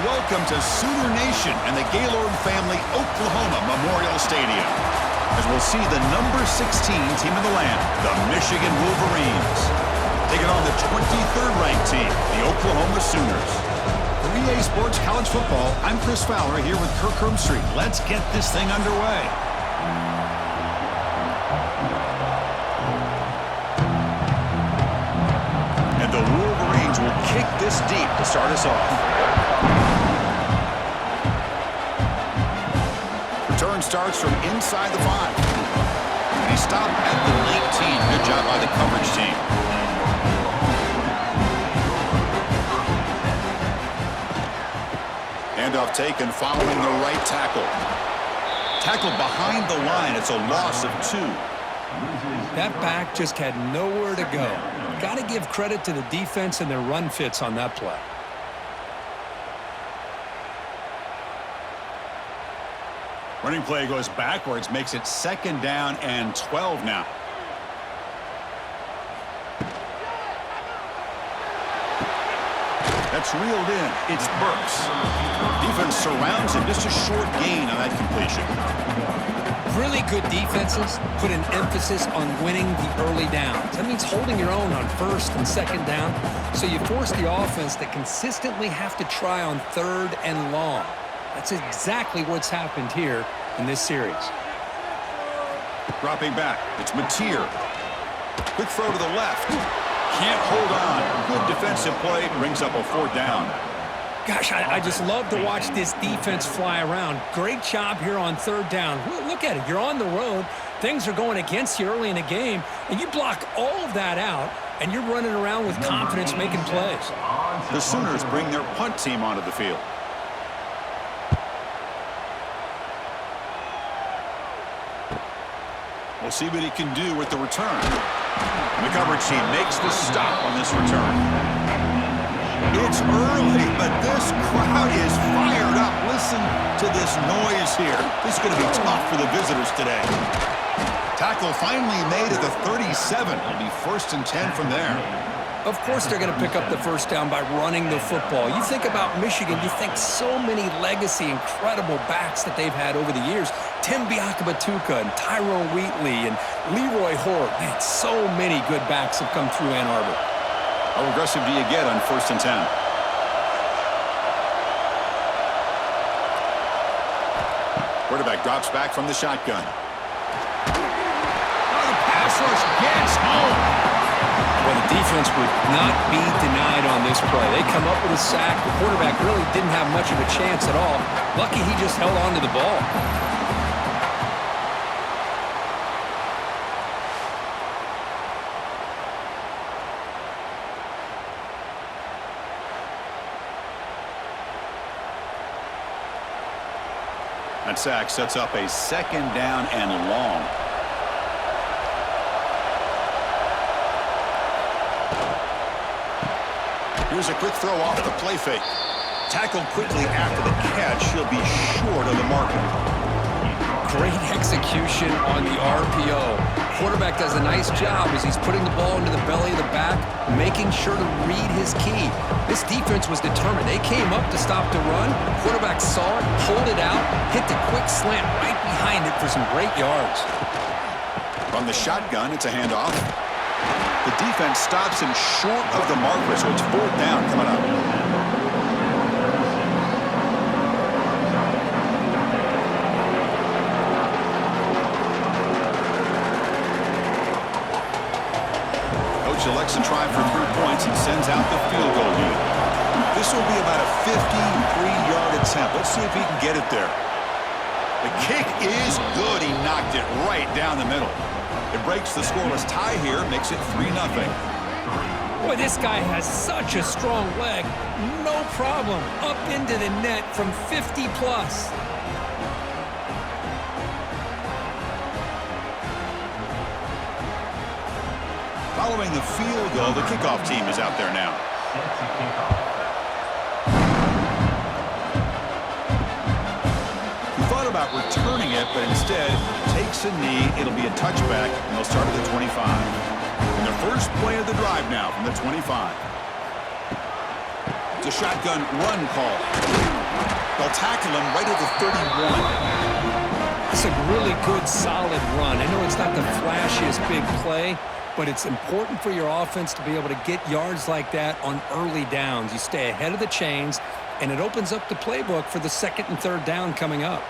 welcome to Sooner Nation and the Gaylord Family Oklahoma Memorial Stadium, as we'll see the number 16 team in the land, the Michigan Wolverines, taking on the 23rd ranked team, the Oklahoma Sooners. For EA Sports College Football, I'm Chris Fowler here with Kirk Street. Let's get this thing underway. And the Wolverines will kick this deep to start us off. Return starts from inside the 5. And he stopped at the 19. Good job by the coverage team. Handoff taken following the right tackle. Tackled behind the line. It's a loss of 2. That back just had nowhere to go. Got to give credit to the defense and their run fits on that play. Running play goes backwards, makes it 2nd down and 12 now. That's reeled in. It's Burks. Defense surrounds him. Just a short gain on that completion. Really good defenses put an emphasis on winning the early downs. That means holding your own on 1st and 2nd down. So you force the offense to consistently have to try on 3rd and long. That's exactly what's happened here in this series. Dropping back. It's Mateer. Quick throw to the left. Can't hold on. Good defensive play. Brings up a 4th down. Gosh, I just love to watch this defense fly around. Great job here on 3rd down. Look at it. You're on the road. Things are going against you early in the game, and you block all of that out, and you're running around with confidence making plays. The Sooners bring their punt team onto the field. We'll see what he can do with the return. And the coverage team makes the stop on this return. It's early, but this crowd is fired up. Listen to this noise here. This is going to be tough for the visitors today. Tackle finally made at the 37. It'll be 1st and 10 from there. Of course they're going to pick up the 1st down by running the football. You think about Michigan, you think so many legacy, incredible backs that they've had over the years. Tim Biakabatuka and Tyrone Wheatley and Leroy Hort. Man, so many good backs have come through Ann Arbor. How aggressive do you get on 1st and 10? Quarterback drops back from the shotgun. Oh, the pass rush gets home. Well, the defense would not be denied on this play. They come up with a sack. The quarterback really didn't have much of a chance at all. Lucky he just held on to the ball. That sack sets up a 2nd down and long. Here's a quick throw off the play fake. Tackled quickly after the catch. He'll be short of the marker. Great execution on the RPO. Quarterback does a nice job as he's putting the ball into the belly of the back, making sure to read his key. This defense was determined. They came up to stop the run. Quarterback saw it, pulled it out, hit the quick slant right behind it for some great yards. From the shotgun, it's a handoff. The defense stops him short of the marker, so it's 4th down coming up. Coach elects to try for 3 points and sends out the field goal unit. This will be about a 53-yard attempt. Let's see if he can get it there. The kick is good. He knocked it right down the middle. It breaks the scoreless tie here, makes it 3-0. Boy, this guy has such a strong leg. No problem. Up into the net from 50 plus. Following the field goal, the kickoff team is out there now. He thought about returning it, but instead takes a knee. It'll be a touchback, and they'll start at the 25. And their first play of the drive now from the 25. It's a shotgun run call. They'll tackle him right at the 31. It's a really good, solid run. I know it's not the flashiest big play, but it's important for your offense to be able to get yards like that on early downs. You stay ahead of the chains, and it opens up the playbook for the second and third down coming up.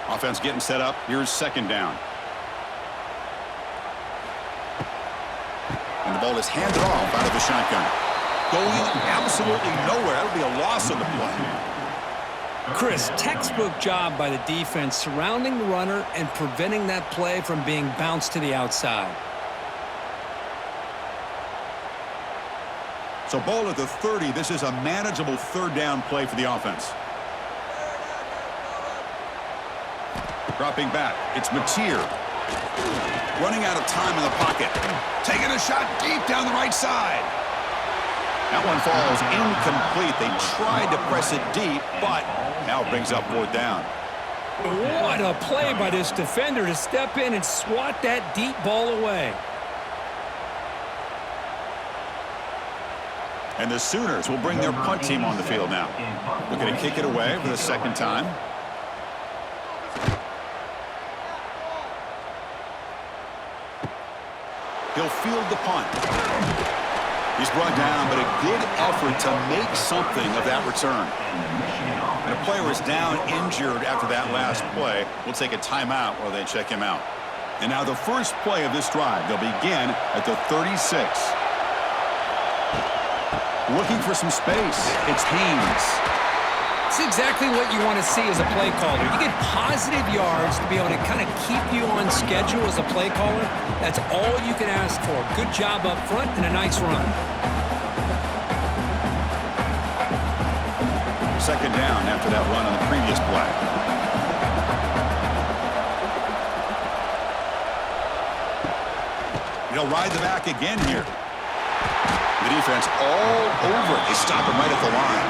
Offense getting set up. Here's second down. And the ball is handed off out of the shotgun. Going absolutely nowhere. That'll be a loss on the play. Chris, textbook job by the defense surrounding the runner and preventing that play from being bounced to the outside. So ball at the 30. This is a manageable third down play for the offense. Dropping back. It's Mateer. Running out of time in the pocket. Taking a shot deep down the right side. That one falls incomplete. They tried to press it deep, but now it brings up fourth down. What a play by this defender to step in and swat that deep ball away. And the Sooners will bring their punt team on the field now. Looking to kick it away for the second time. He'll field the punt. He's brought down, but a good effort to make something of that return. And a player is down injured after that last play. We'll take a timeout while they check him out. And now the first play of this drive. They'll begin at the 36. Looking for some space. It's Haynes. It's exactly what you want to see as a play caller. You get positive yards to be able to kind of keep you on schedule as a play caller. That's all you can ask for. Good job up front and a nice run. Second down after that run on the previous play. He'll ride the back again here. The defense all over it. They stop him right at the line.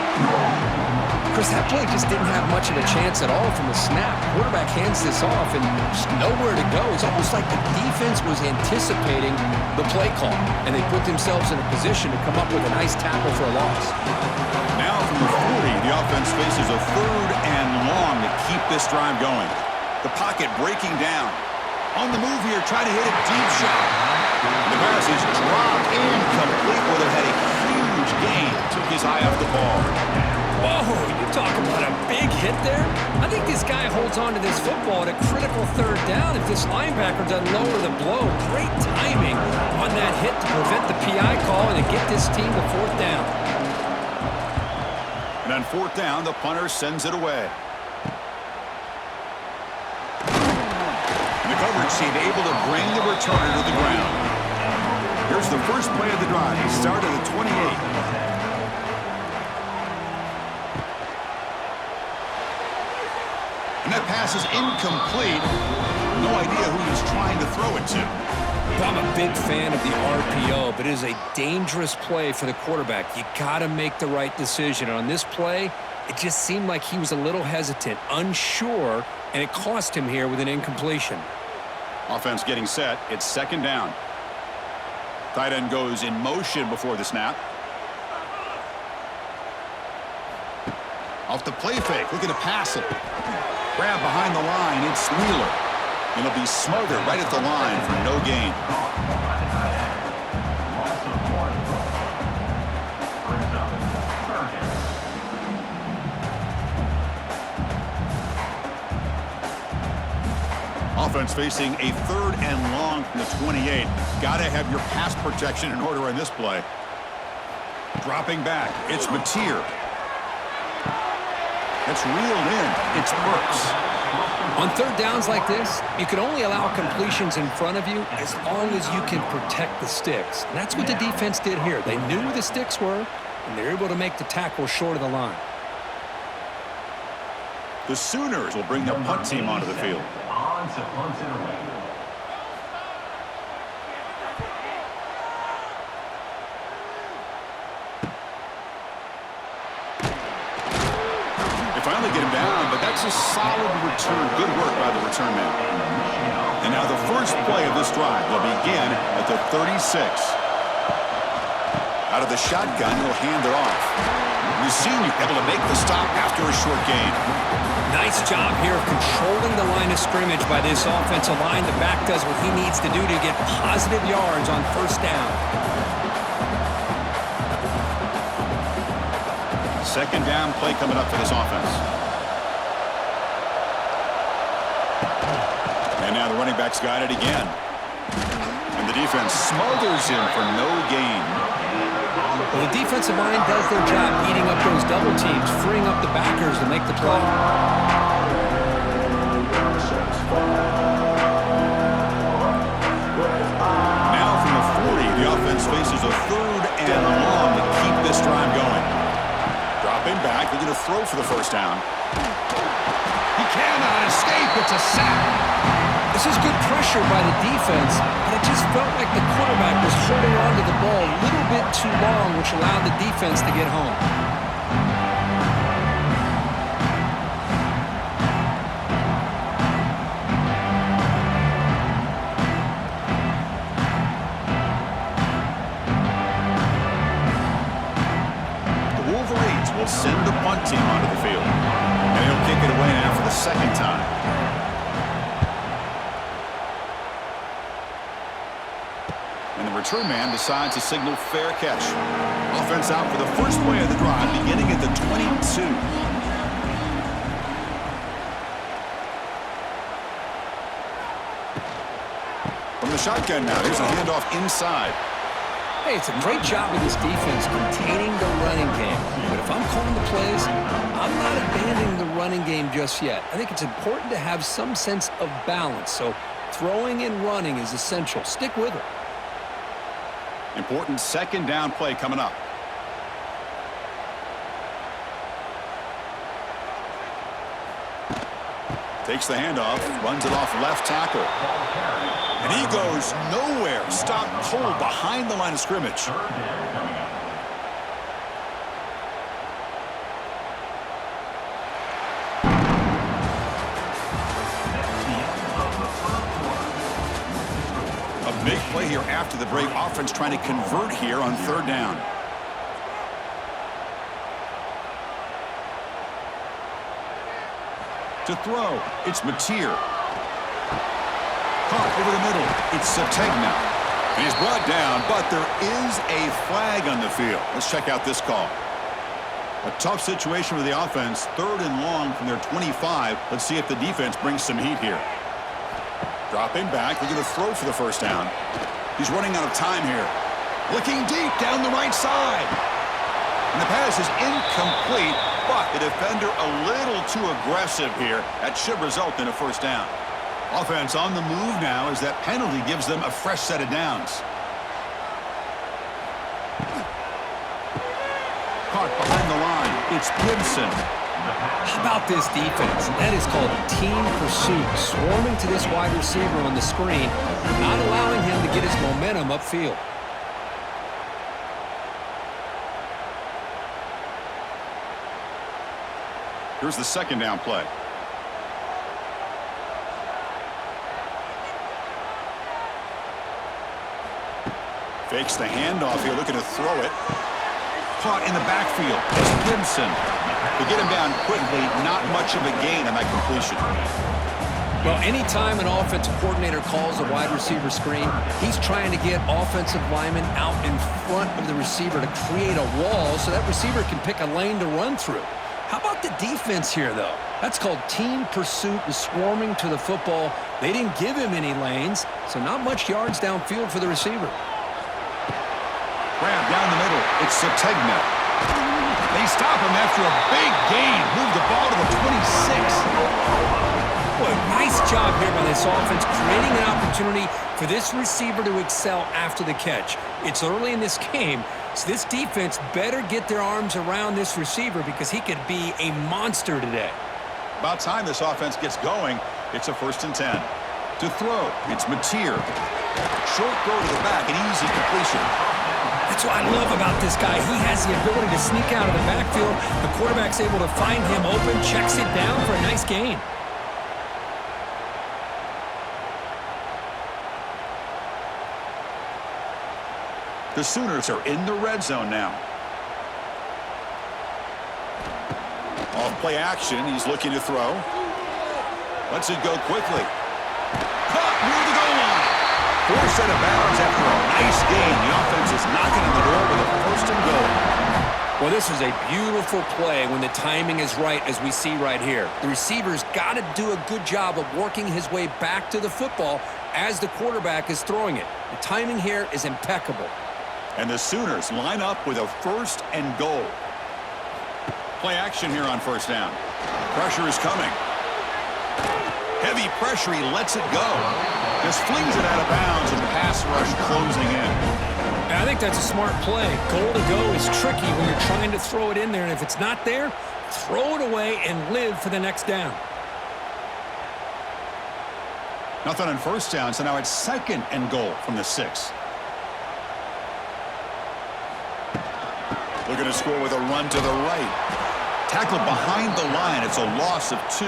Chris, that play just didn't have much of a chance at all from the snap. Quarterback hands this off and just nowhere to go. It's almost like the defense was anticipating the play call, and they put themselves in a position to come up with a nice tackle for a loss. Now from the 40, the offense faces a third and long to keep this drive going. The pocket breaking down. On the move here, trying to hit a deep shot. The pass is dropped incomplete. Would have had a huge gain. Took his eye off the ball. Whoa, you talk about a big hit there? I think this guy holds on to this football at a critical third down if this linebacker doesn't lower the blow. Great timing on that hit to prevent the PI call and to get this team to fourth down. And on fourth down, the punter sends it away. The coverage team able to bring the returner to the ground. Here's the first play of the drive. He started at the 28. And that pass is incomplete. No idea who he's trying to throw it to. I'm a big fan of the RPO, but it is a dangerous play for the quarterback. You got to make the right decision. And on this play, it just seemed like he was a little hesitant, unsure, and it cost him here with an incompletion. Offense getting set. It's second down. Tight end goes in motion before the snap. Off the play fake. Looking to pass it. Grab behind the line. It's Wheeler. And he'll be smothered right at the line for no gain. Offense facing a third and long from the 28. Got to have your pass protection in order in this play. Dropping back. It's Mateer. It's reeled in. It's Burks. On third downs like this, you can only allow completions in front of you as long as you can protect the sticks. And that's what the defense did here. They knew where the sticks were, and they were able to make the tackle short of the line. The Sooners will bring their punt team onto the field. Finally get him down, but that's a solid return. Good work by the return man. And now the first play of this drive will begin at the 36. Out of the shotgun, he'll hand it off. The senior able to make the stop after a short gain. Nice job here of controlling the line of scrimmage by this offensive line. The back does what he needs to do to get positive yards on first down. Second down play coming up for this offense. And now the running back's got it again. And the defense smothers him for no gain. Well, the defensive line does their job eating up those double teams, freeing up the backers to make the play. Now from the 40, the offense faces a third and long to keep this drive going. Dropping back, they're going to throw for the first down. He cannot escape. It's a sack. This is good pressure by the defense, but it just felt like the quarterback was holding on to the ball a little bit too long, which allowed the defense to get home. The Wolverines will send the punt team onto the field, and he'll kick it away now for the second time. And the return man decides to signal fair catch. Offense out for the first play of the drive, beginning at the 22. From the shotgun now, here's a handoff inside. Hey, it's a great job of this defense containing the running game. But if I'm calling the plays, I'm not abandoning the running game just yet. I think it's important to have some sense of balance. So throwing and running is essential. Stick with it. Important second down play coming up. Takes the handoff, runs it off left tackle. And he goes nowhere. Stopped cold behind the line of scrimmage. A big play here after the break. Offense trying to convert here on third down. To throw, it's Mateer. Caught over the middle, it's Sategna. And he's brought down, but there is a flag on the field. Let's check out this call. A tough situation for the offense, third and long from their 25. Let's see if the defense brings some heat here. Dropping back, they're going to throw for the first down. He's running out of time here. Looking deep down the right side. And the pass is incomplete, but the defender a little too aggressive here. That should result in a first down. Offense on the move now as that penalty gives them a fresh set of downs. Caught behind the line. It's Gibson. How about this defense? That is called team pursuit. Swarming to this wide receiver on the screen, not allowing him to get his momentum upfield. Here's the second down play. Fakes the handoff here, looking to throw it. Caught in the backfield. It's Gibson. To get him down quickly, not much of a gain on that completion. Well, anytime an offensive coordinator calls a wide receiver screen, he's trying to get offensive linemen out in front of the receiver to create a wall so that receiver can pick a lane to run through. How about the defense here, though? That's called team pursuit and swarming to the football. They didn't give him any lanes, so not much yards downfield for the receiver. Grab down the middle. It's Sategna. They stop him after a big gain. Move the ball to the 26. Boy, nice job here by this offense, creating an opportunity for this receiver to excel after the catch. It's early in this game, so this defense better get their arms around this receiver because he could be a monster today. About time this offense gets going. It's a 1st and 10. To throw, it's Mateer. Short throw to the back, an easy completion. That's what I love about this guy. He has the ability to sneak out of the backfield. The quarterback's able to find him open, checks it down for a nice gain. The Sooners are in the red zone now. Off play action, he's looking to throw. Lets it go quickly. Caught near the goal line. Forced out of bounds after a nice gain. The offense is knocking on the door with a first and goal. Well, this is a beautiful play when the timing is right, as we see right here. The receiver's got to do a good job of working his way back to the football as the quarterback is throwing it. The timing here is impeccable. And the Sooners line up with a first and goal. Play action here on first down. Pressure is coming. Heavy pressure, he lets it go. Just flings it out of bounds and pass rush closing in. I think that's a smart play. Goal to go is tricky when you're trying to throw it in there, and if it's not there, throw it away and live for the next down. Nothing on first down, so now it's second and goal from the 6. Looking to score with a run to the right. Tackled behind the line. It's a loss of 2.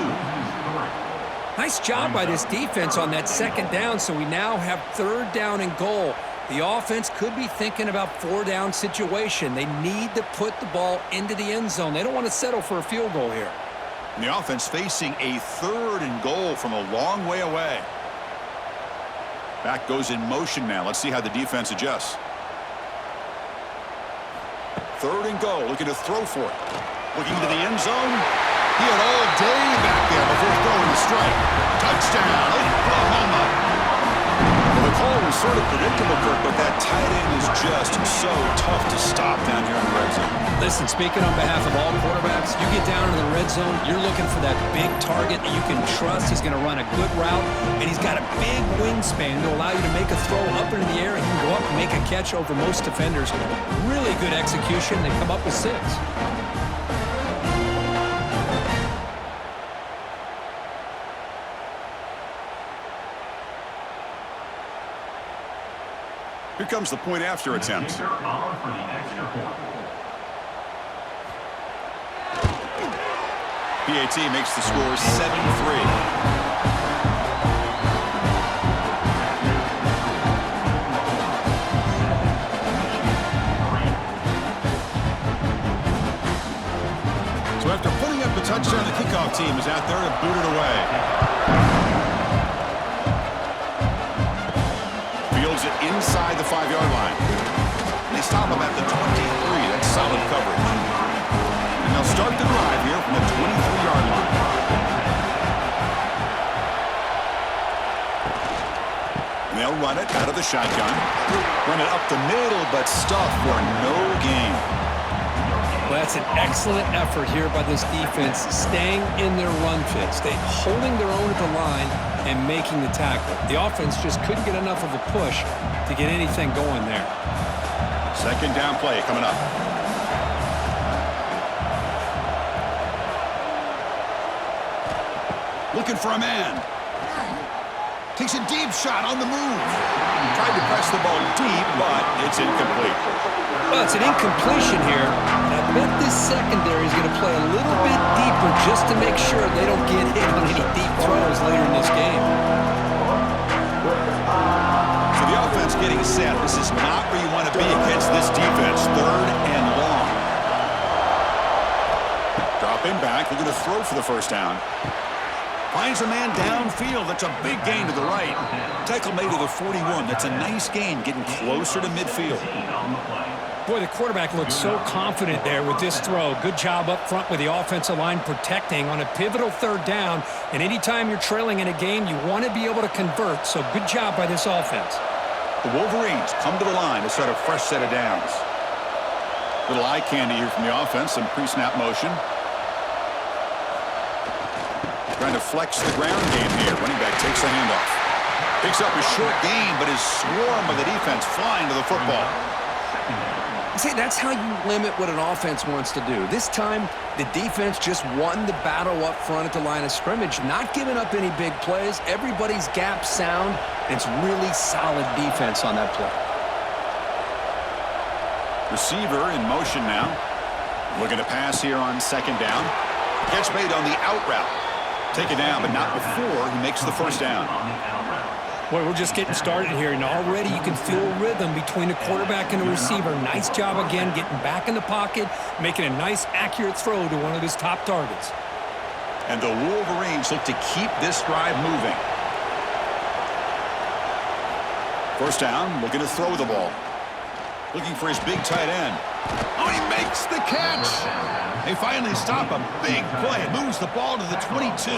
Nice job by this defense on that second down, so we now have third down and goal. The offense could be thinking about 4-down situation. They need to put the ball into the end zone. They don't want to settle for a field goal here. And the offense facing a third and goal from a long way away. Back goes in motion now. Let's see how the defense adjusts. Third and goal, looking to throw for it. Looking to the end zone. He had all day back there before throwing the strike. Touchdown, Oklahoma. Well, the call was sort of predictable, Kirk, but that tight end is just so tough to stop down here in the red zone. Listen, speaking on behalf of all quarterbacks, you get down in the red zone, you're looking for that big target that you can trust. He's going to run a good route, and he's got a big wingspan to allow you to make a throw up into the air. He can go up and make a catch over most defenders. Really good execution. They come up with 6. Here comes the point after attempt. PAT makes the score 7-3. So after putting up the touchdown, the kickoff team is out there to boot it away. Fields it inside the 5-yard line. They stop him at the 23. That's solid coverage. And they'll start the drive here from the 23-yard line. And they'll run it out of the shotgun. Run it up the middle, but stuff for no gain. Well, that's an excellent effort here by this defense, staying in their run fit, holding their own at the line and making the tackle. The offense just couldn't get enough of a push to get anything going there. Second down play coming up. Looking for a man. Takes a deep shot on the move. Tried to press the ball deep, but it's incomplete. Well, it's an incompletion here. And I bet this secondary is going to play a little bit deeper just to make sure they don't get hit on any deep throws later in this game. So the offense getting set. This is not where you want to be against this defense. Third and long. Dropping back, looking to throw for the first down. Finds a man downfield. That's a big gain to the right. Tackle made to the 41. That's a nice gain, getting closer to midfield. Boy, the quarterback looks so confident there with this throw. Good job up front with the offensive line protecting on a pivotal third down. And anytime you're trailing in a game, you want to be able to convert. So good job by this offense. The Wolverines come to the line to start a fresh set of downs. Little eye candy here from the offense. Some pre-snap motion. Trying to flex the ground game here. Running back takes the handoff. Picks up a short gain, but is swarmed by the defense flying to the football. See, that's how you limit what an offense wants to do. This time, the defense just won the battle up front at the line of scrimmage, not giving up any big plays. Everybody's gap sound. It's really solid defense on that play. Receiver in motion now. Looking to pass here on second down. Catch made on the out route. Take it down, but not before he makes the first down. Boy, we're just getting started here, and already you can feel a rhythm between the quarterback and the receiver. Nice job again getting back in the pocket, making a nice, accurate throw to one of his top targets. And the Wolverines look to keep this drive moving. First down, looking to throw the ball. Looking for his big tight end. Oh, he makes the catch. They finally stop a big play. Moves the ball to the 22.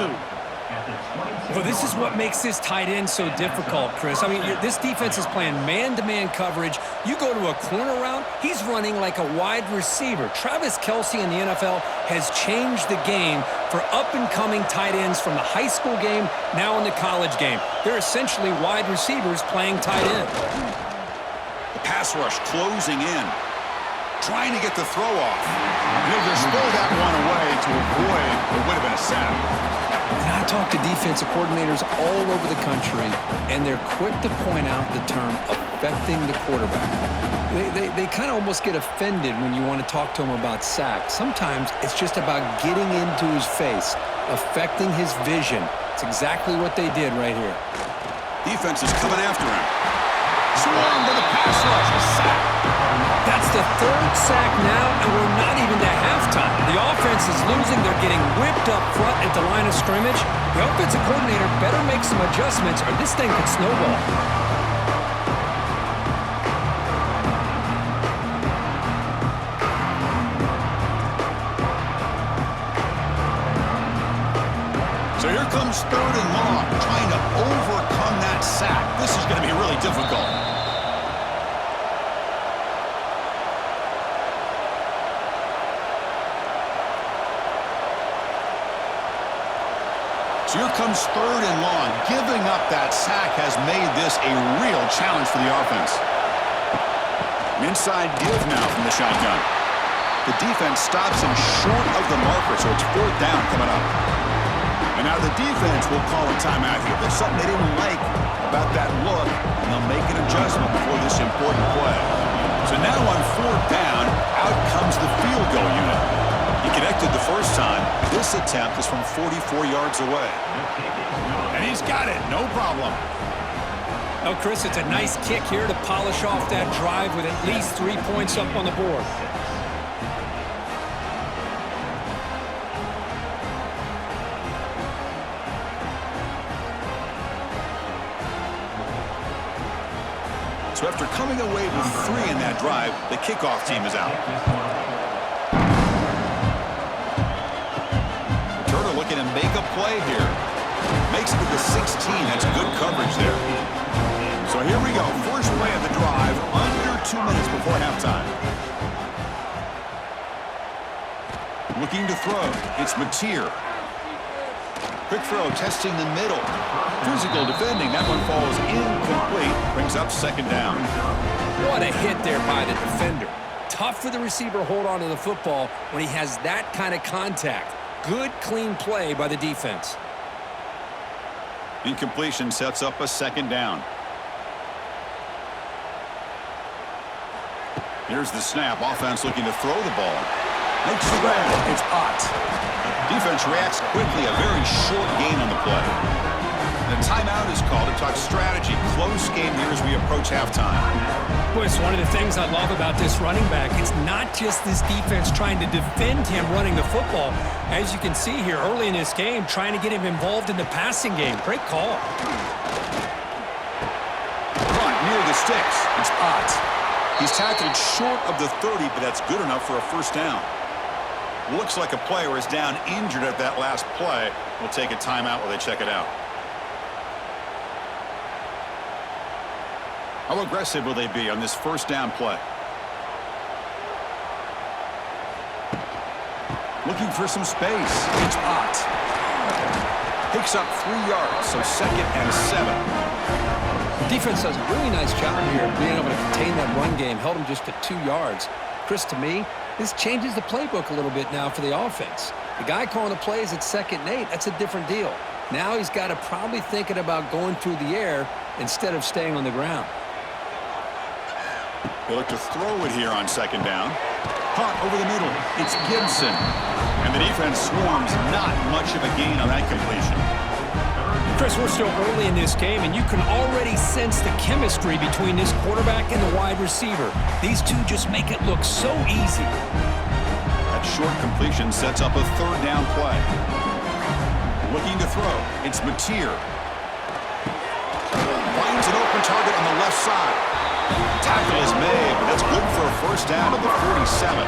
Well, this is what makes this tight end so difficult, Chris. I mean, this defense is playing man-to-man coverage. You go to a corner route, he's running like a wide receiver. Travis Kelce in the NFL has changed the game for up-and-coming tight ends from the high school game, now in the college game. They're essentially wide receivers playing tight end. The pass rush closing in. Trying to get the throw off. He'll just throw that one away to avoid what would have been a sack. And I talk to defensive coordinators all over the country, and they're quick to point out the term affecting the quarterback. They kind of almost get offended when you want to talk to them about sacks. Sometimes it's just about getting into his face, affecting his vision. It's exactly what they did right here. Defense is coming after him. Swarm to the pass rush, a sack. That's the third sack now, and we're not even to halftime. The offense is losing. They're getting whipped up front at the line of scrimmage. The offensive coordinator better make some adjustments, or this thing could snowball. So here comes third and long, trying to overcome that sack. This is going to be really difficult. So here comes third and long. Giving up that sack has made this a real challenge for the offense. An inside give now from the shotgun. The defense stops him short of the marker, so it's fourth down coming up. And now the defense will call a timeout here. There's something they didn't like about that look, and they'll make an adjustment before this important play. So now on fourth down, out comes the field goal unit. He connected the first time. This attempt is from 44 yards away. And he's got it, no problem. Oh, Chris, it's a nice kick here to polish off that drive with at least 3 points up on the board. So after coming away with 3 in that drive, the kickoff team is out. Turner looking to make a play here. Makes it to the 16. That's good coverage there. So here we go. First play of the drive, under 2 minutes before halftime. Looking to throw. It's Mateer. Quick throw, testing the middle. Physical defending. That one falls incomplete. Brings up second down. What a hit there by the defender. Tough for the receiver to hold on to the football when he has that kind of contact. Good, clean play by the defense. Incompletion sets up a second down. Here's the snap. Offense looking to throw the ball. Makes the grab. It's Ott. Defense reacts quickly. A very short gain on the play. The timeout is called to talk strategy. Close game here as we approach halftime. Boy, it's one of the things I love about this running back. It's not just this defense trying to defend him running the football. As you can see here early in this game, trying to get him involved in the passing game. Great call. Caught near the sticks. It's Ott. He's tackled short of the 30, but that's good enough for a first down. Looks like a player is down injured at that last play. We'll take a timeout while they check it out. How aggressive will they be on this first down play? Looking for some space. It's Ott. Picks up 3 yards, so second and 7. Defense does a really nice job here of being able to contain that run game. Held him just to 2 yards. Chris, to me, this changes the playbook a little bit now for the offense. The guy calling the plays at 2nd and 8, that's a different deal. Now he's got to probably thinking about going through the air instead of staying on the ground. They look to throw it here on second down. Caught over the middle. It's Gibson. And the defense swarms. Not much of a gain on that completion. Chris, we're still early in this game, and you can already sense the chemistry between this quarterback and the wide receiver. These two just make it look so easy. That short completion sets up a third down play. Looking to throw. It's Mateer. Finds an open target on the left side. Tackle is made, but that's good for a first down to the 47.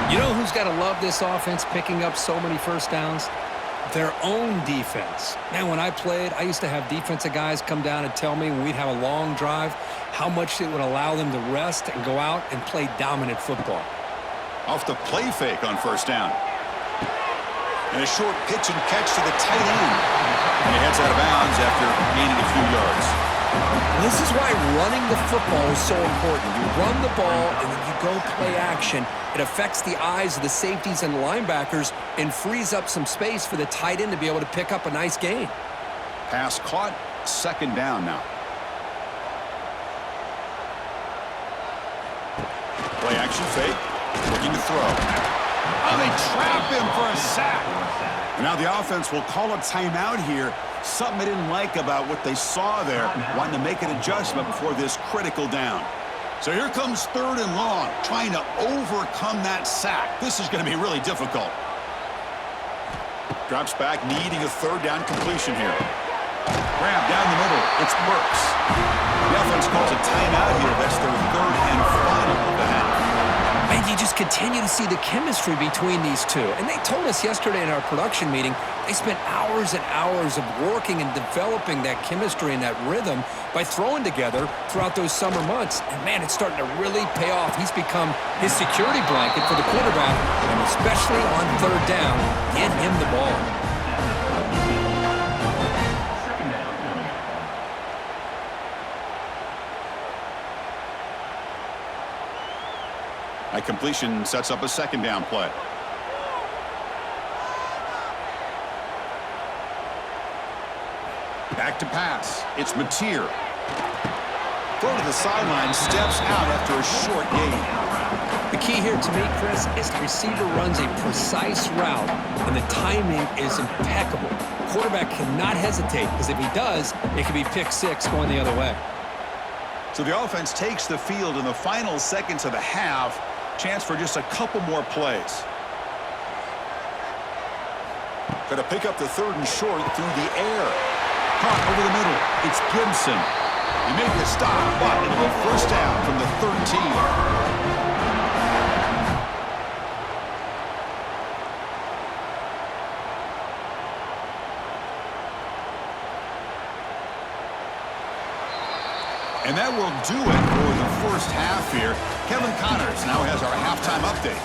You know who's got to love this offense picking up so many first downs? Their own defense. Man, when I played, I used to have defensive guys come down and tell me when we'd have a long drive how much it would allow them to rest and go out and play dominant football. Off the play fake on first down. And a short pitch and catch to the tight end. And he heads out of bounds after gaining a few yards. This is why running the football is so important. You run the ball and then you go play action. It affects the eyes of the safeties and linebackers and frees up some space for the tight end to be able to pick up a nice gain. Pass caught, second down now. Play action fake, looking to throw. Oh, they trap him for a sack. Now the offense will call a timeout here. Something they didn't like about what they saw there, wanting to make an adjustment before this critical down. So here comes third and long, trying to overcome that sack. This is going to be really difficult. Drops back, needing a third down completion here. Grab down the middle. It's Burks. The offense calls a timeout here. That's their third and final of the half. And you just continue to see the chemistry between these two. And they told us yesterday in our production meeting, they spent hours and hours of working and developing that chemistry and that rhythm by throwing together throughout those summer months. And man, it's starting to really pay off. He's become his security blanket for the quarterback, and especially on third down, get him the ball. That completion sets up a second down play. Back to pass. It's Mateer. Throw to the sideline, steps out after a short gain. The key here to me, Chris, is the receiver runs a precise route, and the timing is impeccable. Quarterback cannot hesitate, because if he does, it could be pick six going the other way. So the offense takes the field in the final seconds of the half. Chance for just a couple more plays. Got to pick up the third and short through the air. Caught over the middle. It's Gibson. He made the stop, but it'll be first down from the 13. And that will do it for the first half here. Kevin Connors now has our halftime update.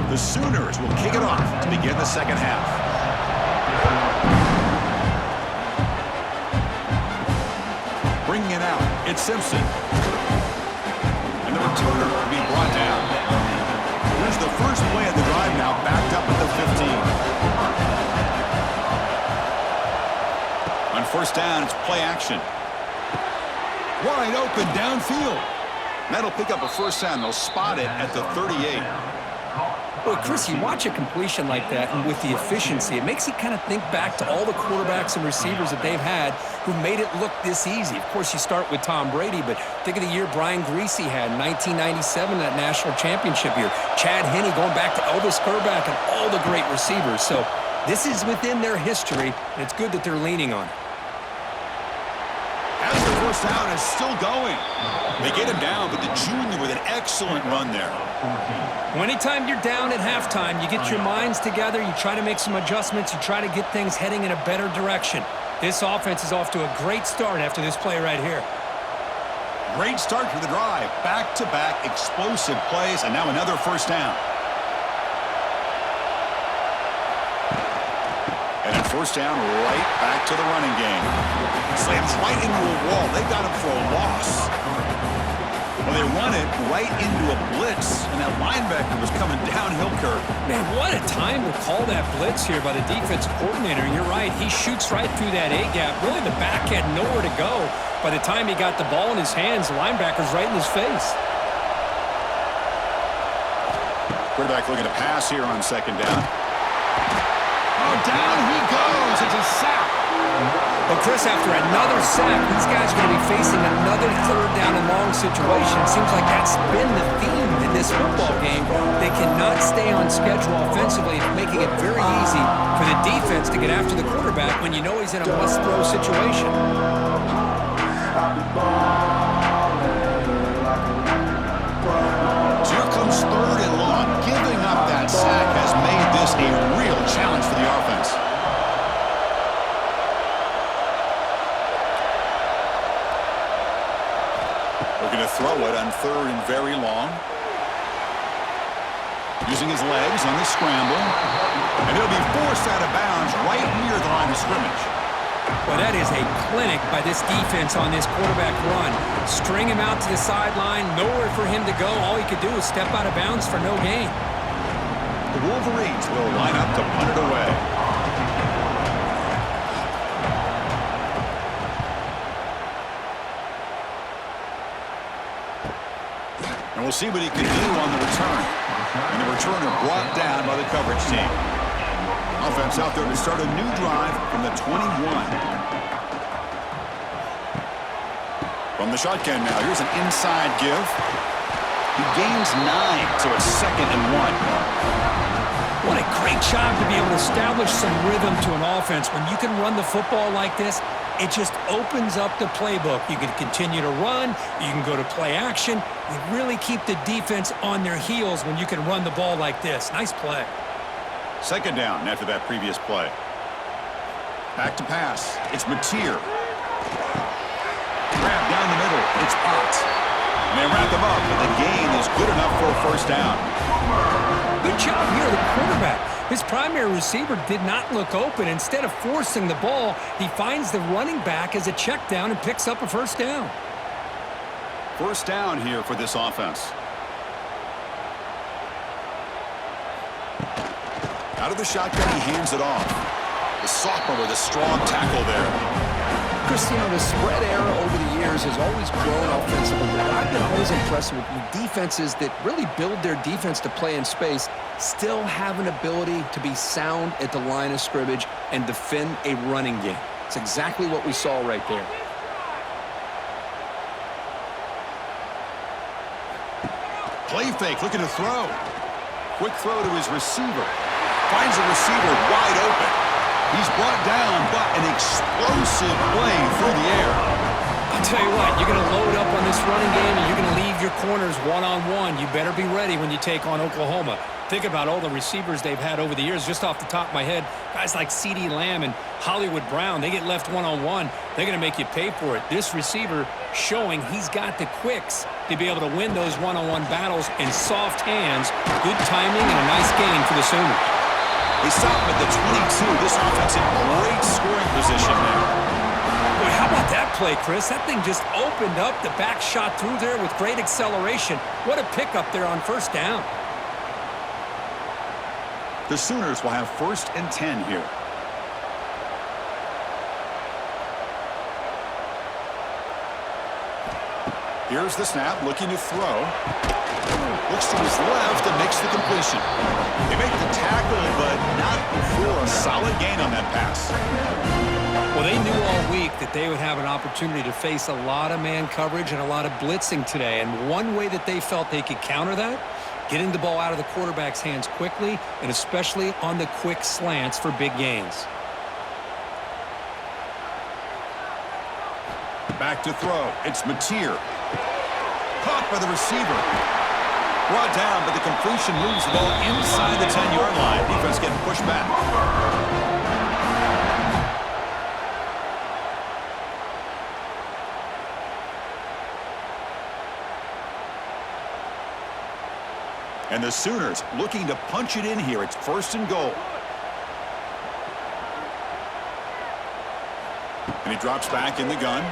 The Sooners will kick it off to begin the second half. Bringing it out, it's Simpson. And the returner will be brought down. Here's the first play of the drive now, backed up at the 15. On first down, it's play action. Wide open downfield. That'll pick up a first down. They'll spot it at the 38. Boy, Chris, you watch a completion like that, and with the efficiency, it makes you kind of think back to all the quarterbacks and receivers that they've had who made it look this easy. Of course, you start with Tom Brady, but think of the year Brian Greasy had in 1997, that national championship year. Chad Henne going back to Elvis Kerback and all the great receivers. So this is within their history, and it's good that they're leaning on it. As the first down is still going. They get him down, but the junior with an excellent run there. Well, anytime you're down at halftime, you get your minds together, you try to make some adjustments, you try to get things heading in a better direction. This offense is off to a great start after this play right here. Great start for the drive. Back-to-back explosive plays, and now another first down. And at first down, right back to the running game. Slams right into a wall. They got him for a loss. Well, they run it right into a blitz, and that linebacker was coming downhill curve. Man, what a time to call that blitz here by the defensive coordinator. You're right, he shoots right through that A-gap. Really, the back had nowhere to go. By the time he got the ball in his hands, the linebacker's right in his face. Quarterback looking to pass here on second down. Oh, down he goes. It's a sack. Well, Chris, after another sack, these guys are going to be facing another third down and long situation. It seems like that's been the theme in this football game. They cannot stay on schedule offensively, making it very easy for the defense to get after the quarterback when you know he's in a must-throw situation. So here comes third and long. Giving up that sack has made this a real challenge for the offense. Looking to throw it on third and very long. Using his legs on the scramble. And he'll be forced out of bounds right near the line of scrimmage. Well, that is a clinic by this defense on this quarterback run. String him out to the sideline, nowhere for him to go. All he could do is step out of bounds for no gain. The Wolverines will line up to punt it away. And we'll see what he can do on the return. And the returner brought down by the coverage team. Offense out there to start a new drive from the 21. From the shotgun now, here's an inside give. He gains 9, so it's 2nd and 1. What a great job to be able to establish some rhythm to an offense. When you can run the football like this, it just opens up the playbook. You can continue to run. You can go to play action. You really keep the defense on their heels when you can run the ball like this. Nice play. 2nd down after that previous play. Back to pass. It's Mateer. Grab down the middle. It's Ott. And they wrap them up, but the gain is good enough for a first down. Good job here, the quarterback. His primary receiver did not look open. Instead of forcing the ball, he finds the running back as a check down and picks up a first down. First down here for this offense. Out of the shotgun, he hands it off. The sophomore with a strong tackle there. Christian, the spread era over the years has always grown offensively, but I've been always impressed with defenses that really build their defense to play in space, still have an ability to be sound at the line of scrimmage and defend a running game. It's exactly what we saw right there. Play fake, looking to throw. Quick throw to his receiver. Finds a receiver wide open. He's brought down, but an explosive play through the air. I'll tell you what, you're going to load up on this running game and you're going to leave your corners one-on-one. You better be ready when you take on Oklahoma. Think about all the receivers they've had over the years. Just off the top of my head, guys like CeeDee Lamb and Hollywood Brown, they get left one-on-one. They're going to make you pay for it. This receiver showing he's got the quicks to be able to win those one-on-one battles in soft hands. Good timing and a nice gain for the Sooners. They stop him at the 22. This offense in great scoring position there. Boy, how about that play, Chris? That thing just opened up. The back shot through there with great acceleration. What a pickup there on first down. The Sooners will have 1st and 10 here. Here's the snap, looking to throw. Looks to his left and makes the completion. They make the tackle, but not before a solid gain on that pass. Well, they knew all week that they would have an opportunity to face a lot of man coverage and a lot of blitzing today. And one way that they felt they could counter that, getting the ball out of the quarterback's hands quickly, and especially on the quick slants for big gains. Back to throw. It's Mateer. Caught by the receiver. Brought down, but the completion moves the ball inside the 10-yard line. Defense getting pushed back. And the Sooners looking to punch it in here. It's 1st and goal. And he drops back in the gun.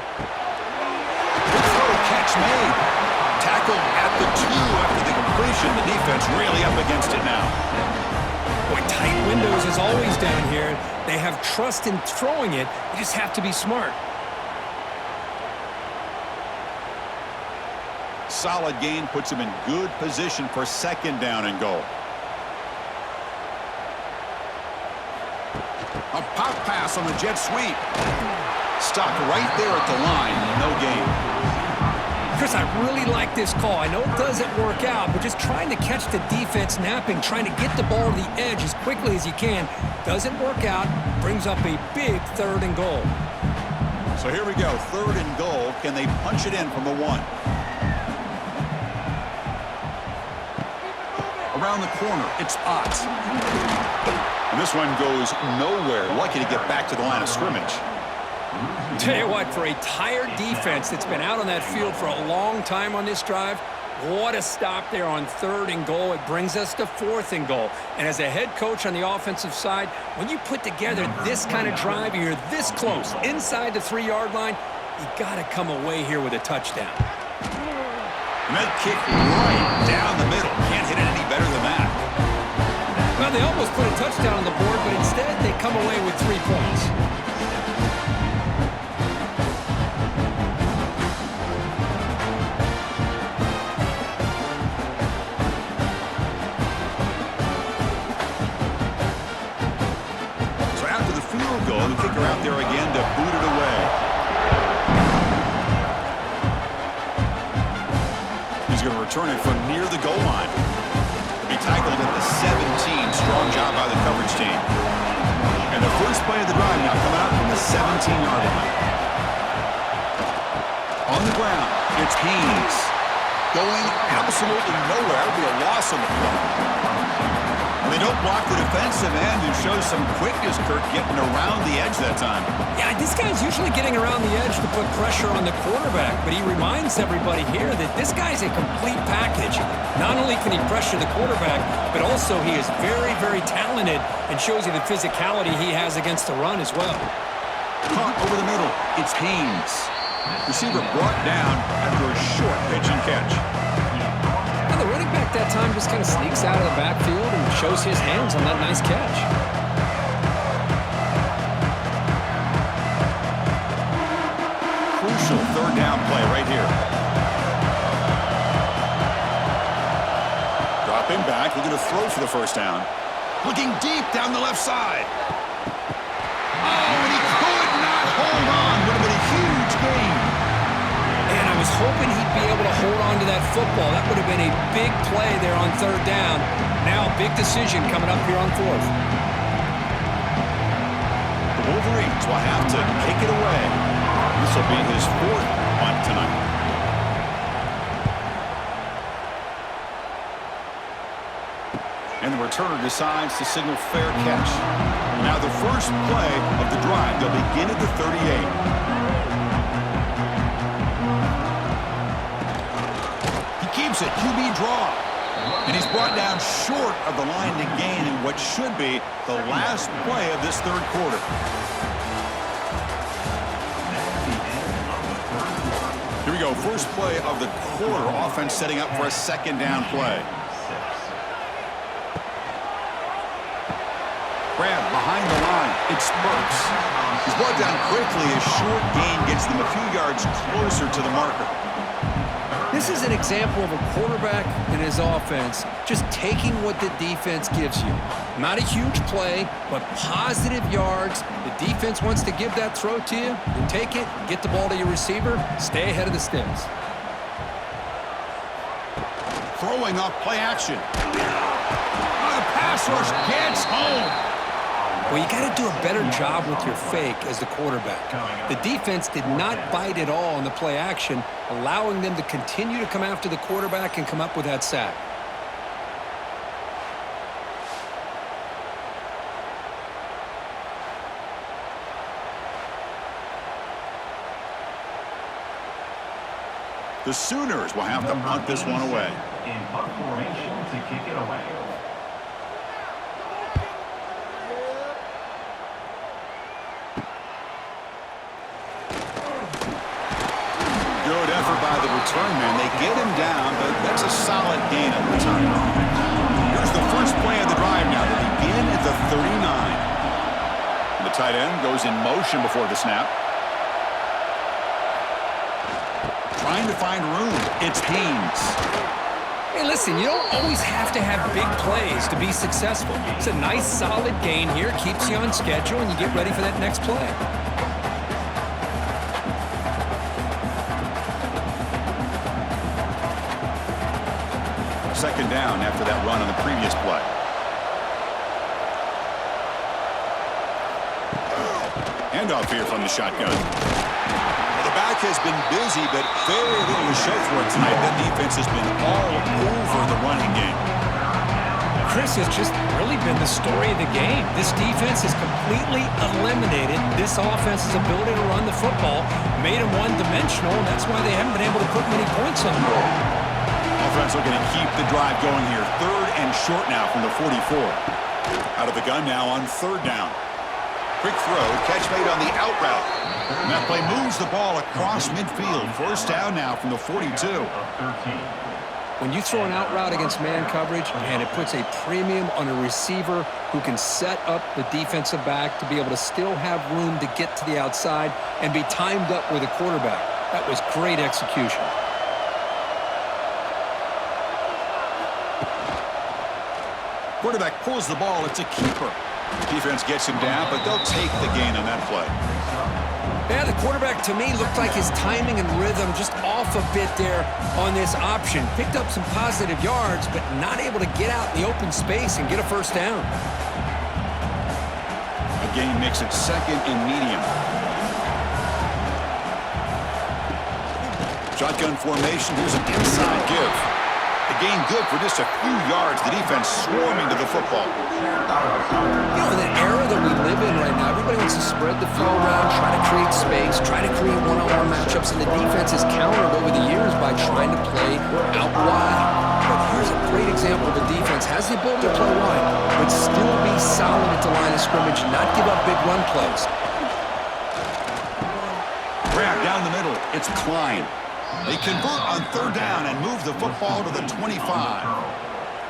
Good throw, catch made. Tackle at the 2 after the completion. The defense really up against it now. Boy, tight windows as always down here. They have trust in throwing it. You just have to be smart. Solid gain puts him in good position for 2nd down and goal. A pop pass on the jet sweep. Stopped right there at the line. No gain. Chris, I really like this call. I know it doesn't work out, but just trying to catch the defense napping, trying to get the ball to the edge as quickly as you can, doesn't work out, brings up a big 3rd and goal. So here we go, 3rd and goal. Can they punch it in from the 1? Around the corner, it's Ott. And this one goes nowhere. Lucky to get back to the line of scrimmage. Tell you what, for a tired defense that's been out on that field for a long time on this drive, what a stop there on 3rd and goal. It brings us to 4th and goal. And as a head coach on the offensive side, when you put together this kind of drive, you're this close, inside the 3-yard line, you got to come away here with a touchdown. And that kick right down the middle. Can't hit it any better than that. Well, they almost put a touchdown on the board, but instead they come away with 3 points. The kicker out there again to boot it away. He's going to return it from near the goal line. He'll be tackled at the 17. Strong job by the coverage team. And the first play of the drive now coming out from the 17-yard line. On the ground, it's Haynes. Going absolutely nowhere. That'll be a loss on the play. And they don't block the defensive end, who shows some quickness, Kirk, getting around the edge that time. Yeah, this guy's usually getting around the edge to put pressure on the quarterback, but he reminds everybody here that this guy's a complete package. Not only can he pressure the quarterback, but also he is very, very talented and shows you the physicality he has against the run as well. Caught over the middle. It's Haynes. Receiver brought down after a short pitch and catch. The running back that time just kind of sneaks out of the backfield and shows his hands on that nice catch. Crucial 3rd down play right here. Dropping back, looking to throw for the 1st down. Looking deep down the left side. Oh, and he could not hold on. Would have been a huge gain. And I was hoping he'd be able to hold on to that football. That would have been a big play there on 3rd down. Now a big decision coming up here on 4th. The Wolverines will have to kick it away. This will be his 4th punt tonight. And the returner decides to signal fair catch. Now the first play of the drive, they'll begin at the 38. Keeps it, QB draw. And he's brought down short of the line to gain in what should be the last play of this 3rd quarter. Here we go, first play of the quarter. Offense setting up for a 2nd down play. Grab behind the line. It's Burks. He's brought down quickly. A short gain gets them a few yards closer to the marker. This is an example of a quarterback and his offense just taking what the defense gives you. Not a huge play, but positive yards. The defense wants to give that throw to you. You take it, get the ball to your receiver, stay ahead of the sticks. Throwing off play action. The pass rush gets home. Well, you got to do a better job with your fake as the quarterback. The defense did not bite at all on the play action, allowing them to continue to come after the quarterback and come up with that sack. The Sooners will have to punt this one away. In punt formation to kick it away. Good effort by the return man. They get him down, but that's a solid gain of return. Here's the first play of the drive now. They begin at the 39. The tight end goes in motion before the snap. Trying to find room. It's Haynes. Hey, listen, you don't always have to have big plays to be successful. It's a nice, solid gain here, keeps you on schedule, and you get ready for that next play. Second down after that run on the previous play. Handoff here from the shotgun. Well, the back has been busy, but very little to show for it tonight. That defense has been all over the running game. Chris has just really been the story of the game. This defense has completely eliminated this offense's ability to run the football, made them one-dimensional, and that's why they haven't been able to put many points on the board. Offense looking to keep the drive going here. Third and short now from the 44. Out of the gun now on third down. Quick throw, catch made on the out route. And that play moves the ball across midfield. First down now from the 42. When you throw an out route against man coverage, and it puts a premium on a receiver who can set up the defensive back to be able to still have room to get to the outside and be timed up with a quarterback. That was great execution. Quarterback pulls the ball. It's a keeper. Defense gets him down, but they'll take the gain on that play. Yeah, the quarterback, to me, looked like his timing and rhythm just off a bit there on this option. Picked up some positive yards, but not able to get out in the open space and get a first down. A gain makes it second and medium. Shotgun formation. Here's an inside give. The gain good for just a few yards. The defense swarming to the football. You know, in the era that we live in right now, everybody wants to spread the field around, try to create space, try to create one-on-one matchups, and the defense has countered over the years by trying to play out wide. But here's a great example of a defense has the ability to play wide, but still be solid at the line of scrimmage, not give up big run plays. Grab down the middle. It's Klein. They convert on third down and move the football to the 25.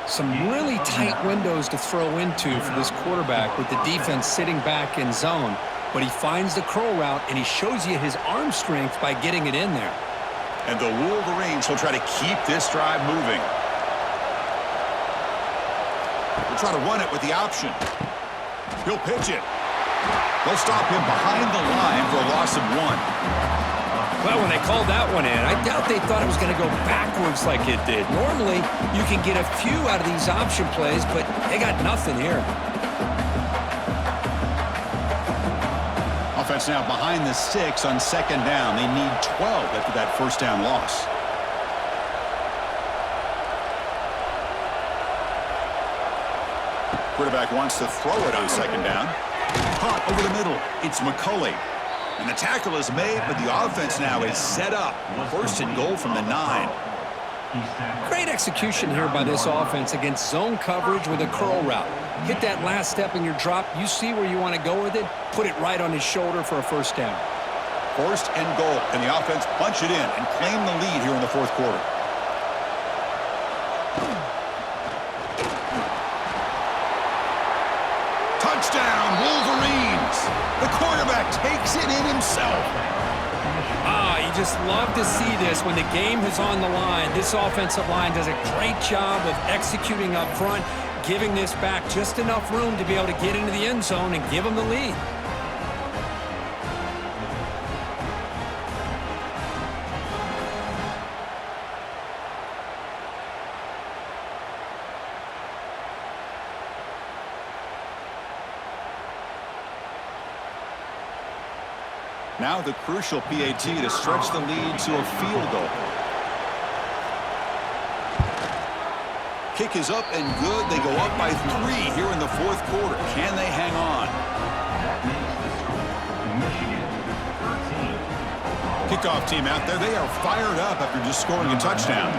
Some really tight windows to throw into for this quarterback with the defense sitting back in zone. But he finds the curl route, and he shows you his arm strength by getting it in there. And the Wolverines will try to keep this drive moving. They'll try to run it with the option. He'll pitch it. They'll stop him behind the line for a loss of 1. Well, when they called that one in, I doubt they thought it was going to go backwards like it did. Normally, you can get a few out of these option plays, but they got nothing here. Offense now behind the 6 on second down. They need 12 after that first down loss. Quarterback wants to throw it on second down. Caught over the middle. It's McCulley. And the tackle is made, but the offense now is set up. First and goal from the 9. Great execution here by this offense against zone coverage with a curl route. Hit that last step in your drop. You see where you want to go with it. Put it right on his shoulder for a first down. First and goal. Can the offense punch it in and claim the lead here in the fourth quarter? Touchdown, Wolverines! The quarterback takes it in himself. You just love to see this when the game is on the line. This offensive line does a great job of executing up front, giving this back just enough room to be able to get into the end zone and give them the lead. Now the crucial PAT to stretch the lead to a field goal. Kick is up and good. They go up by 3 here in the fourth quarter. Can they hang on? Kickoff team out there. They are fired up after just scoring a touchdown.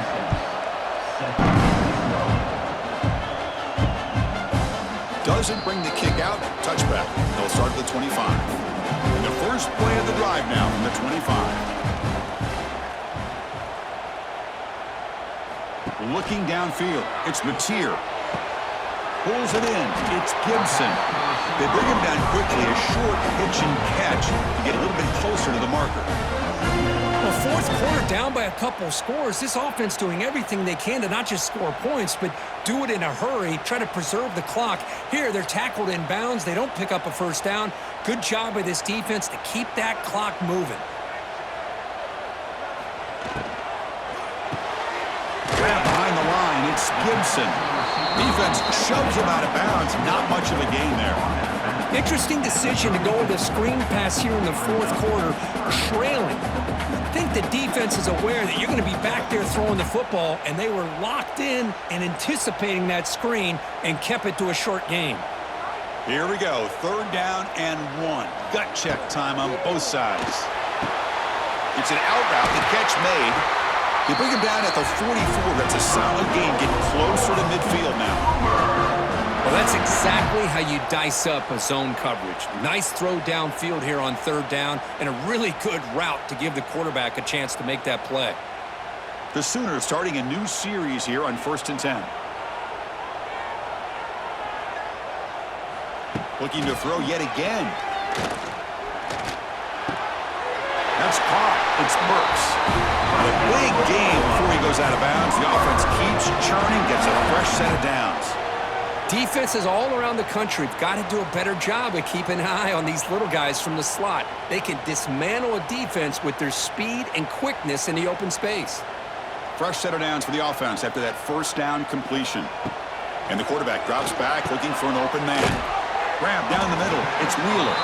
Doesn't bring the kick out. Touchback. They'll start at the 25. The first play of the drive now from the 25. Looking downfield, it's Mateer. Pulls it in, it's Gibson. They bring him down quickly, a short pitch and catch to get a little bit closer to the marker. Well, fourth quarter down by a couple of scores. This offense doing everything they can to not just score points, but do it in a hurry, try to preserve the clock. Here, they're tackled in bounds. They don't pick up a first down. Good job by this defense to keep that clock moving. Grab behind the line, it's Gibson. Defense shoves him out of bounds. Not much of a gain there. Interesting decision to go with a screen pass here in the fourth quarter, trailing. I think the defense is aware that you're going to be back there throwing the football, and they were locked in and anticipating that screen and kept it to a short game. Here we go, 3rd down and 1. Gut check time on both sides. It's an out route, the catch made. They bring him down at the 44. That's a solid gain, getting closer to midfield now. Well, that's exactly how you dice up a zone coverage. Nice throw downfield here on 3rd down, and a really good route to give the quarterback a chance to make that play. The Sooners starting a new series here on 1st and 10. Looking to throw yet again. That's caught. It's Burks. A big game before he goes out of bounds. The offense keeps churning, gets a fresh set of downs. Defenses all around the country have got to do a better job of keeping an eye on these little guys from the slot. They can dismantle a defense with their speed and quickness in the open space. Fresh set of downs for the offense after that 1st down completion. And the quarterback drops back looking for an open man. Grab down the middle. It's Wheeler.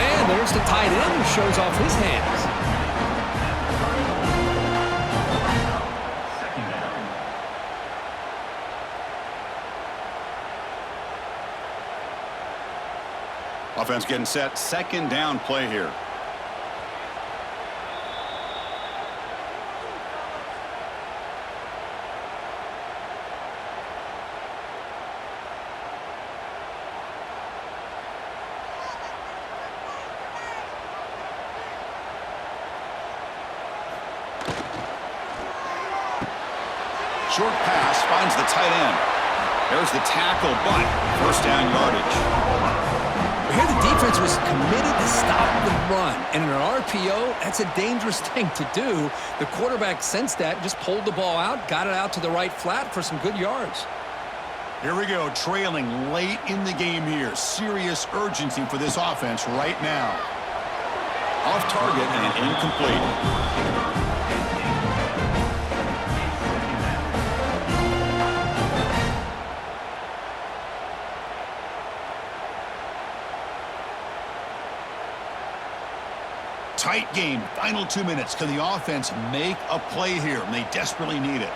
And there's the tight end who shows off his hands. Offense getting set. 2nd down play here. Short pass finds the tight end. There's the tackle, but 1st down yardage. Here the defense was committed to stop the run. And in an RPO, that's a dangerous thing to do. The quarterback sensed that, just pulled the ball out, got it out to the right flat for some good yards. Here we go, trailing late in the game here. Serious urgency for this offense right now. Off target and incomplete. Tight game, final 2 minutes. Can the offense make a play here? And they desperately need it.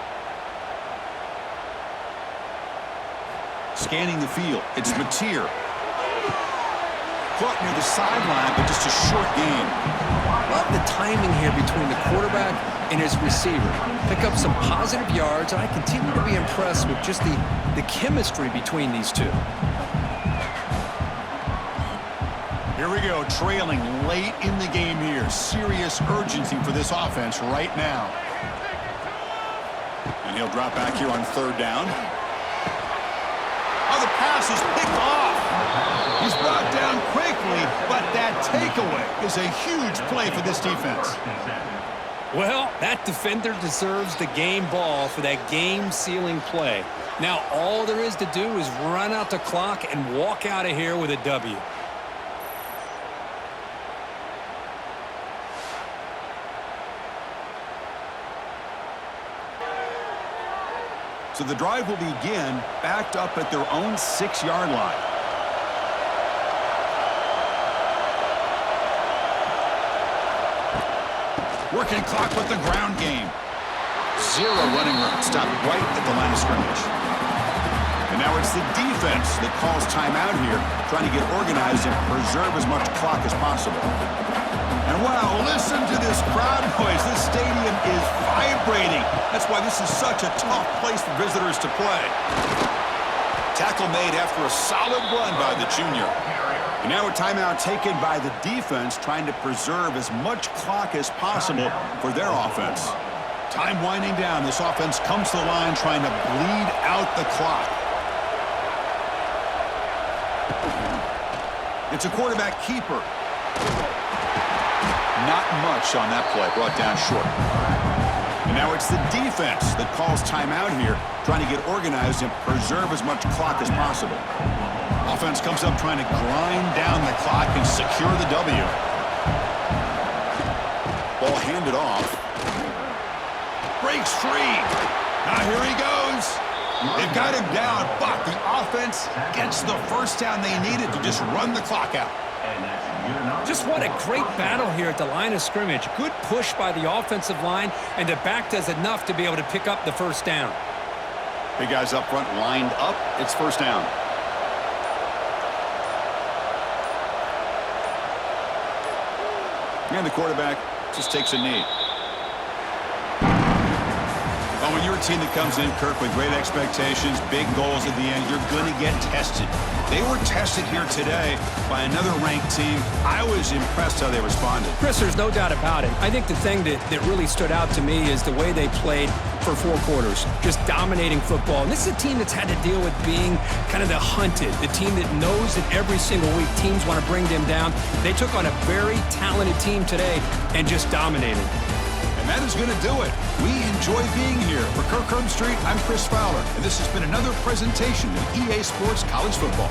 Scanning the field, it's Mateer. Caught near the sideline, but just a short game. Love the timing here between the quarterback and his receiver. Pick up some positive yards, and I continue to be impressed with just the chemistry between these two. Here we go, trailing late in the game here. Serious urgency for this offense right now. And he'll drop back here on 3rd down. Oh, the pass is picked off. He's brought down quickly, but that takeaway is a huge play for this defense. Well, that defender deserves the game ball for that game-sealing play. Now all there is to do is run out the clock and walk out of here with a W. So the drive will begin backed up at their own 6-yard line. Working clock with the ground game. 0 running room. Stopped right at the line of scrimmage. And now it's the defense that calls timeout here, trying to get organized and preserve as much clock as possible. And wow, listen to this crowd noise. This stadium is vibrating. That's why this is such a tough place for visitors to play. Tackle made after a solid run by the junior. And now a timeout taken by the defense, trying to preserve as much clock as possible for their offense. Time winding down. This offense comes to the line trying to bleed out the clock. It's a quarterback keeper. Not much on that play, brought down short. And now it's the defense that calls timeout here, trying to get organized and preserve as much clock as possible. Offense comes up trying to grind down the clock and secure the W. Ball handed off. Breaks free. Now here he goes. They've got him down, but the offense gets the first down they needed to just run the clock out. Just what a great battle here at the line of scrimmage. Good push by the offensive line, and the back does enough to be able to pick up the first down. Big guys up front lined up. It's first down. And the quarterback just takes a knee. Well, when you're a team that comes in, Kirk, with great expectations, big goals at the end, you're going to get tested. They were tested here today by another ranked team. I was impressed how they responded. Chris, there's no doubt about it. I think the thing that really stood out to me is the way they played for 4 quarters, just dominating football. And this is a team that's had to deal with being kind of the hunted, the team that knows that every single week teams want to bring them down. They took on a very talented team today and just dominated. And that is going to do it. We enjoy being here. For Kirk Herbstreit, I'm Chris Fowler, and this has been another presentation of EA Sports College Football.